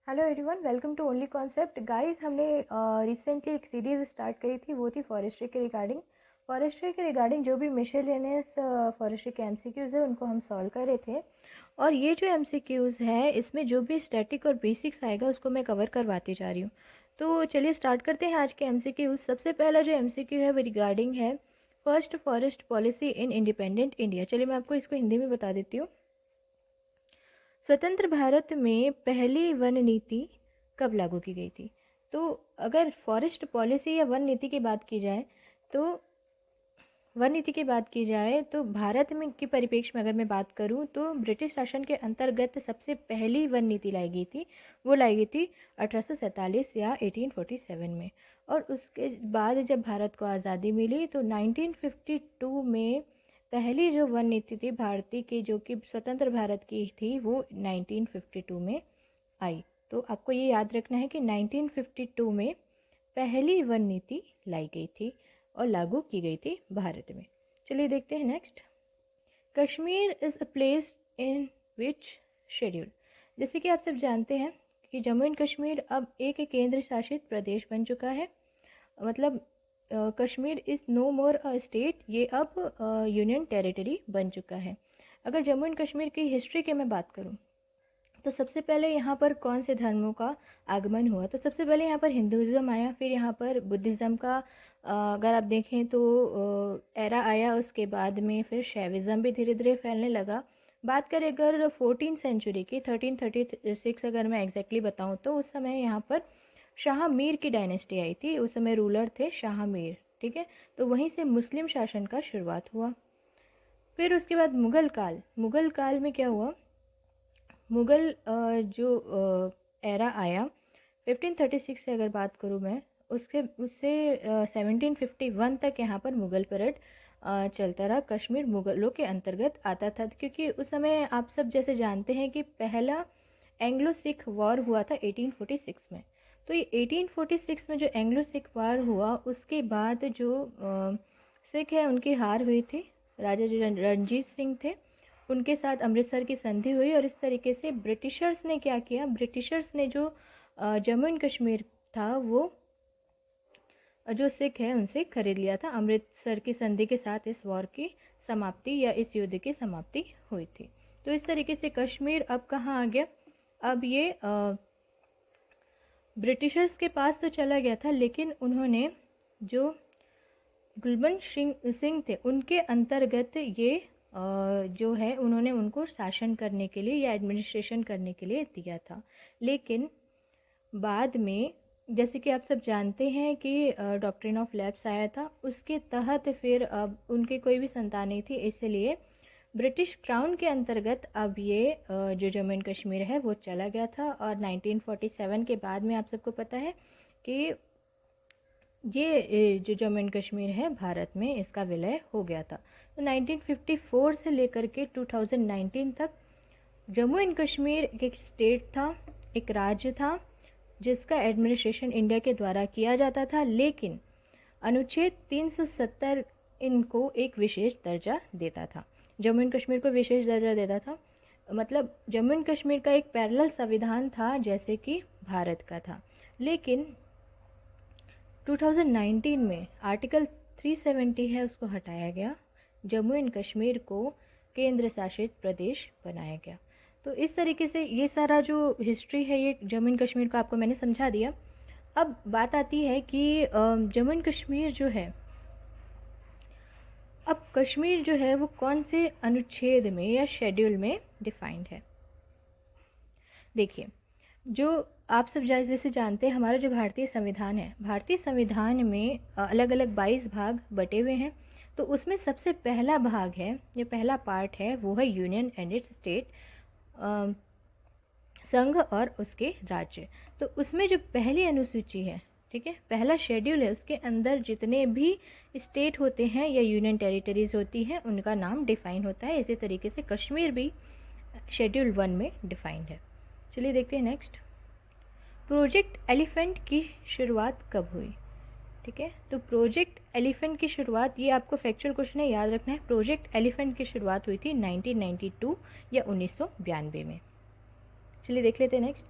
Hello everyone, welcome to only concept. Guys, हमने recently एक series start करी थी, वो थी फॉरेस्ट्री के रिगार्डिंग। फॉरेस्ट्री के रिगार्डिंग जो भी मिशेलेनियस फॉरेस्ट्री के एमसीक्यूज़ है उनको हम सॉल्व कर रहे थे। और ये जो एमसीक्यूज़ है इसमें जो भी स्टैटिक और बेसिक्स आएगा उसको मैं कवर करवाती जा रही हूँ। तो चलिए स्टार्ट करते हैं आज के एमसीक्यूज़। सबसे पहला जो एमसीक्यू है वो रिगार्डिंग है first forest policy in independent India. चलिए मैं आपको इसको हिंदी में बता देती हूँ। स्वतंत्र भारत में पहली वन नीति कब लागू की गई थी? तो अगर फॉरेस्ट पॉलिसी या वन नीति की बात की जाए तो भारत में की परिप्रेक्ष्य में अगर मैं बात करूं तो ब्रिटिश शासन के अंतर्गत सबसे पहली वन नीति लाई गई थी। वो लाई गई थी 1847 या 1847 में। और उसके बाद जब भारत को आज़ादी मिली तो 1952 में पहली जो वन नीति थी भारतीय की, जो कि स्वतंत्र भारत की थी, वो 1952 में आई। तो आपको ये याद रखना है कि 1952 में पहली वन नीति लाई गई थी और लागू की गई थी भारत में। चलिए देखते हैं next. Kashmir is a place in which schedule. जैसे कि आप सब जानते हैं कि जम्मू एंड कश्मीर अब एक केंद्र शासित प्रदेश बन चुका है। मतलब Kashmir is no more a state, ये अब यूनियन टेरिटरी बन चुका है। अगर जम्मू एंड कश्मीर की हिस्ट्री की मैं बात करूं तो सबसे पहले यहाँ पर कौन से धर्मों का आगमन हुआ? तो सबसे पहले यहाँ पर हिंदुज़म आया, फिर यहाँ पर बुद्धिज़्म का अगर आप देखें तो एरा आया। उसके बाद में फिर शैविज़म भी धीरे धीरे फैलने लगा। बात करें अगर 14th सेंचुरी की, 1336 अगर मैं एग्जैक्टली बताऊँ तो उस समय यहाँ पर शाह मीर की डायनेस्टी आई थी। उस समय रूलर थे शाह मीर, ठीक है। तो वहीं से मुस्लिम शासन का शुरुआत हुआ। फिर उसके बाद मुग़ल काल में क्या हुआ? मुग़ल जो एरा आया 1536 से अगर बात करूँ मैं, उससे 1751 तक यहाँ पर मुग़ल पीरियड चलता रहा। कश्मीर मुग़लों के अंतर्गत आता था, क्योंकि उस समय आप सब जैसे जानते हैं कि पहला एंग्लो सिख वॉर हुआ था 1846 में। तो ये 1846 में जो एंग्लो सिख वॉर हुआ उसके बाद जो सिख है उनकी हार हुई थी। राजा जो रणजीत सिंह थे उनके साथ अमृतसर की संधि हुई और इस तरीके से ब्रिटिशर्स ने क्या किया, ब्रिटिशर्स ने जो जम्मू एंड कश्मीर था वो जो सिख है उनसे खरीद लिया था। अमृतसर की संधि के साथ इस वॉर की समाप्ति या इस युद्ध की समाप्ति हुई थी। तो इस तरीके से कश्मीर अब कहाँ आ गया? अब ये ब्रिटिशर्स के पास तो चला गया था, लेकिन उन्होंने जो गुलबंद सिंह थे उनके अंतर्गत ये जो है उन्होंने उनको शासन करने के लिए या एडमिनिस्ट्रेशन करने के लिए दिया था। लेकिन बाद में जैसे कि आप सब जानते हैं कि डॉक्ट्रिन ऑफ लैप्स आया था, उसके तहत फिर अब उनके कोई भी संतान नहीं थी, इसलिए ब्रिटिश क्राउन के अंतर्गत अब ये जो जम्मू एंड कश्मीर है वो चला गया था। और 1947 के बाद में आप सबको पता है कि ये जो जम्मू एंड कश्मीर है भारत में इसका विलय हो गया था। तो 1954 से लेकर के 2019 तक जम्मू एंड कश्मीर एक स्टेट था, एक राज्य था जिसका एडमिनिस्ट्रेशन इंडिया के द्वारा किया जाता था। लेकिन अनुच्छेद 370 इनको एक विशेष दर्जा देता था, जम्मू एंड कश्मीर को विशेष दर्जा देता था। मतलब जम्मू एंड कश्मीर का एक पैरेलल संविधान था जैसे कि भारत का था। लेकिन 2019 में आर्टिकल 370 है उसको हटाया गया, जम्मू एंड कश्मीर को केंद्र शासित प्रदेश बनाया गया। तो इस तरीके से ये सारा जो हिस्ट्री है ये जम्मू एंड कश्मीर का आपको मैंने समझा दिया। अब बात आती है कि जम्मू एंड कश्मीर जो है, अब कश्मीर जो है वो कौन से अनुच्छेद में या शेड्यूल में डिफाइंड है? देखिए, जो आप सब जैसे जानते हैं हमारा जो भारतीय संविधान है, भारतीय संविधान में अलग अलग 22 भाग बटे हुए हैं। तो उसमें सबसे पहला भाग है, जो पहला पार्ट है वो है यूनियन एंड इट्स स्टेट, संघ और उसके राज्य। तो उसमें जो पहली अनुसूची है, ठीक है, पहला शेड्यूल है, उसके अंदर जितने भी स्टेट होते हैं या यूनियन टेरिटरीज होती हैं उनका नाम डिफाइन होता है। इसी तरीके से कश्मीर भी शेड्यूल 1 में डिफाइंड है। चलिए देखते हैं नेक्स्ट। प्रोजेक्ट एलिफेंट की शुरुआत कब हुई? ठीक है, तो प्रोजेक्ट एलिफेंट की शुरुआत, ये आपको फैक्चुअल क्वेश्चन है, याद रखना है। प्रोजेक्ट एलिफेंट की शुरुआत हुई थी 1992 या 1992 में। चलिए देख लेते हैं नेक्स्ट।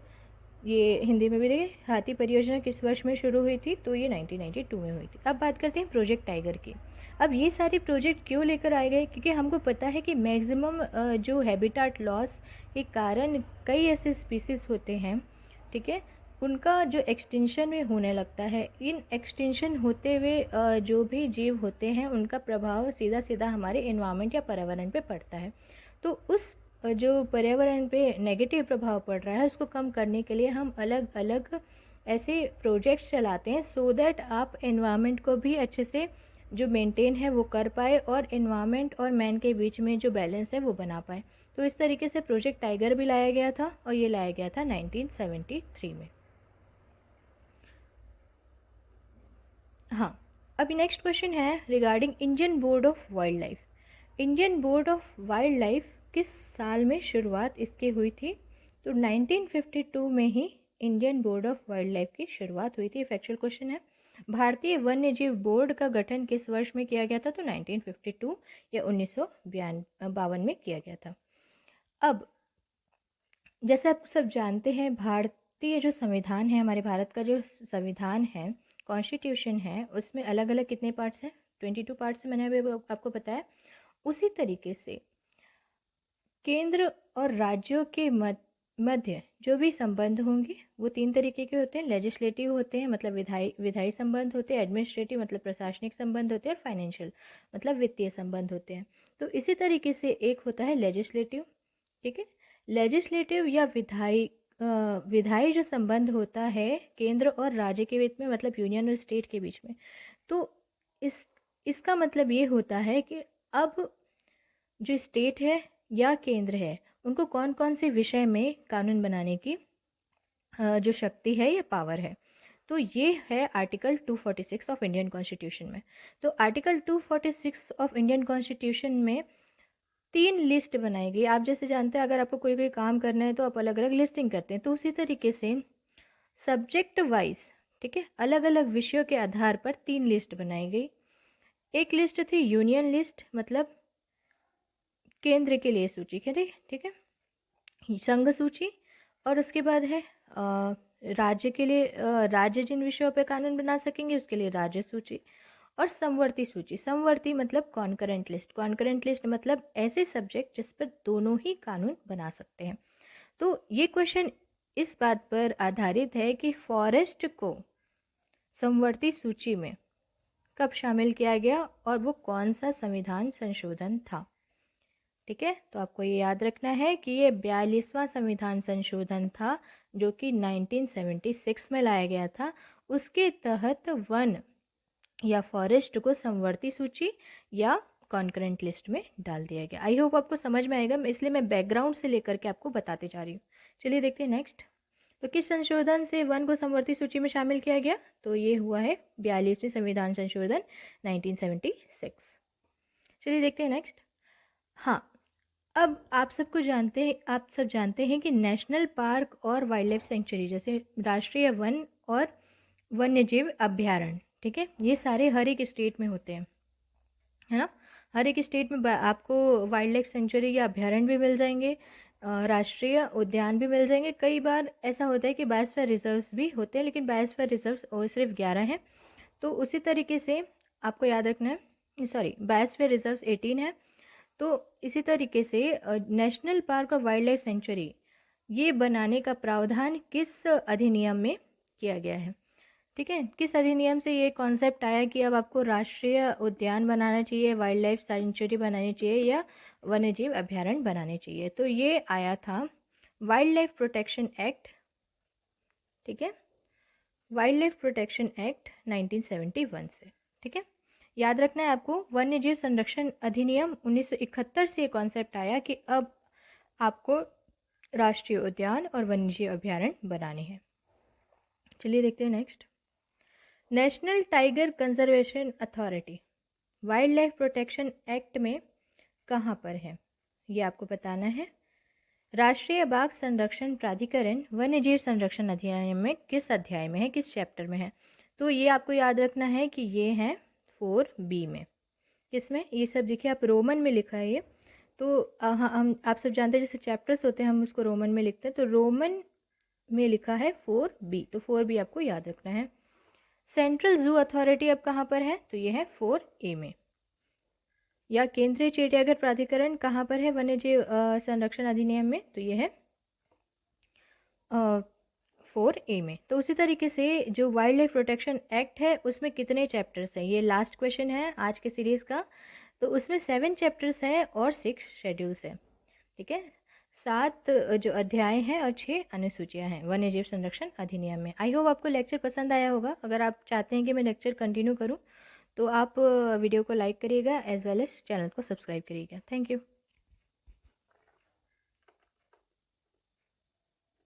ये हिंदी में भी देखिए, हाथी परियोजना किस वर्ष में शुरू हुई थी, तो ये 1992 में हुई थी। अब बात करते हैं प्रोजेक्ट टाइगर की। अब ये सारे प्रोजेक्ट क्यों लेकर आए गए, क्योंकि हमको पता है कि मैक्सिमम जो हैबिटाट लॉस के कारण कई ऐसे स्पीसीज़ होते हैं, ठीक है, उनका जो एक्सटिंक्शन में होने लगता है। इन एक्सटिंक्शन होते हुए जो भी जीव होते हैं उनका प्रभाव सीधा सीधा हमारे एनवायरनमेंट या पर्यावरण पे पड़ता है। तो उस जो पर्यावरण पे नेगेटिव प्रभाव पड़ रहा है उसको कम करने के लिए हम अलग अलग ऐसे प्रोजेक्ट्स चलाते हैं, सो दैट आप एनवायरनमेंट को भी अच्छे से जो मेंटेन है वो कर पाए और एनवायरनमेंट और मैन के बीच में जो बैलेंस है वो बना पाए। तो इस तरीके से प्रोजेक्ट टाइगर भी लाया गया था, और ये लाया गया था 1973 में। हाँ, अभी नेक्स्ट क्वेश्चन है regarding Indian board of wild life. Indian board of wild life किस साल में शुरुआत इसकी हुई थी, तो 1952 में ही Indian board of wildlife की शुरुआत हुई थी। फैक्चुअल क्वेश्चन है। भारतीय वन्य जीव बोर्ड का गठन किस वर्ष में किया गया था, तो 1952 या 1952 में किया गया था। अब जैसे आप सब जानते हैं, भारतीय जो संविधान है, हमारे भारत का जो संविधान है, कॉन्स्टिट्यूशन है, उसमें अलग अलग कितने पार्ट्स हैं, 22 पार्ट्स हैं, मैंने अभी आपको बताया। उसी तरीके से केंद्र और राज्यों के मध्य जो भी संबंध होंगे वो 3 तरीके के होते हैं। लेजिस्लेटिव होते हैं, मतलब विधायी संबंध होते हैं, एडमिनिस्ट्रेटिव मतलब प्रशासनिक संबंध होते हैं, और फाइनेंशियल मतलब वित्तीय संबंध होते हैं। तो इसी तरीके से एक होता है लेजिस्लेटिव, ठीक है। लेजिस्लेटिव या विधायी जो संबंध होता है केंद्र और राज्य के बीच में, मतलब यूनियन और स्टेट के बीच में, तो इस इसका मतलब ये होता है कि अब जो स्टेट है या केंद्र है उनको कौन कौन से विषय में कानून बनाने की जो शक्ति है या पावर है। तो ये है आर्टिकल 246 ऑफ इंडियन कॉन्स्टिट्यूशन में। तो आर्टिकल 246 ऑफ इंडियन कॉन्स्टिट्यूशन में 3 लिस्ट बनाई गई। आप जैसे जानते हैं, अगर आपको कोई कोई काम करना है तो आप अलग अलग लिस्टिंग करते हैं, तो उसी तरीके से सब्जेक्ट वाइज, ठीक है, अलग अलग विषयों के आधार पर 3 लिस्ट बनाई गई। एक लिस्ट थी यूनियन लिस्ट, मतलब केंद्र के लिए सूची, ठीक है, संघ सूची। और उसके बाद है राज्य के लिए, राज्य जिन विषयों पे कानून बना सकेंगे उसके लिए राज्य सूची। और समवर्ती सूची, समवर्ती मतलब कॉन्करेंट लिस्ट, कॉन्करेंट लिस्ट मतलब ऐसे सब्जेक्ट जिस पर दोनों ही कानून बना सकते हैं। तो ये क्वेश्चन इस बात पर आधारित है कि फॉरेस्ट को समवर्ती सूची में कब शामिल किया गया और वो कौन सा संविधान संशोधन था, ठीक है। तो आपको ये याद रखना है कि ये 42वां संविधान संशोधन था जो कि 1976 में लाया गया था। उसके तहत वन या फॉरेस्ट को समवर्ती सूची या कॉन्करेंट लिस्ट में डाल दिया गया। आई होप आपको समझ में आएगा, इसलिए मैं बैकग्राउंड से लेकर के आपको बताते जा रही हूँ। चलिए देखते हैं नेक्स्ट। तो किस संशोधन से वन को समवर्ती सूची में शामिल किया गया, तो ये हुआ है 42वें संविधान संशोधन 1976। चलिए देखते हैं नेक्स्ट। हाँ, अब आप सब जानते हैं कि नेशनल पार्क और वाइल्ड लाइफ सेंचुरी, जैसे राष्ट्रीय वन और वन्यजीव अभ्यारण्य, ठीक है, ये सारे हर एक स्टेट में होते हैं, है ना। हर एक स्टेट में आपको वाइल्ड लाइफ सेंचुरी या अभ्यारण्य भी मिल जाएंगे, राष्ट्रीय उद्यान भी मिल जाएंगे। कई बार ऐसा होता है कि बायोस्फीयर रिजर्व्स भी होते हैं, लेकिन बायोस्फीयर रिजर्व्स सिर्फ 11 हैं। तो उसी तरीके से आपको याद रखना है, सॉरी, बायोस्फीयर रिजर्व्स 18 है। तो इसी तरीके से नेशनल पार्क और वाइल्ड लाइफ सेंचुरी ये बनाने का प्रावधान किस अधिनियम में किया गया है, ठीक है। किस अधिनियम से ये कॉन्सेप्ट आया कि अब आपको राष्ट्रीय उद्यान बनाना चाहिए, वाइल्ड लाइफ सेंचुरी बनानी चाहिए या वन्यजीव अभ्यारण्य बनाने चाहिए, तो ये आया था वाइल्ड लाइफ प्रोटेक्शन एक्ट, ठीक है, वाइल्ड लाइफ प्रोटेक्शन एक्ट 1971 से, ठीक है। याद रखना है आपको, वन्यजीव संरक्षण अधिनियम 1971 से ये कॉन्सेप्ट आया कि अब आपको राष्ट्रीय उद्यान और वन्यजीव अभ्यारण्य बनाने हैं। चलिए देखते हैं next. National tiger conservation authority wild life protection act में कहाँ पर है, ये आपको बताना है। राष्ट्रीय बाघ संरक्षण प्राधिकरण वन्यजीव संरक्षण अधिनियम में किस अध्याय में है, किस चैप्टर में है, तो ये आपको याद रखना है कि ये है 4B में। किसमें, ये सब देखिए आप रोमन में लिखा है ये, तो हम आप सब जानते हैं जैसे चैप्टर्स होते हैं हम उसको रोमन में लिखते हैं, तो रोमन में लिखा है 4B, तो 4B आपको याद रखना है। सेंट्रल जू अथॉरिटी अब कहाँ पर है, तो ये है 4A में। या केंद्रीय चिड़ियाघर प्राधिकरण कहाँ पर है वन्यजीव संरक्षण अधिनियम में, तो ये है 4A में। तो उसी तरीके से जो वाइल्ड लाइफ प्रोटेक्शन एक्ट है उसमें कितने चैप्टर्स हैं, ये लास्ट क्वेश्चन है आज के सीरीज़ का। तो उसमें 7 चैप्टर्स हैं और 6 शेड्यूल्स हैं, ठीक है। 7 जो अध्याय हैं और 6 अनुसूचियाँ हैं वन्यजीव संरक्षण अधिनियम में। आई होप आपको लेक्चर पसंद आया होगा। अगर आप चाहते हैं कि मैं लेक्चर कंटिन्यू करूँ तो आप वीडियो को लाइक करिएगा एज वेल एज चैनल को सब्सक्राइब करिएगा। Thank you.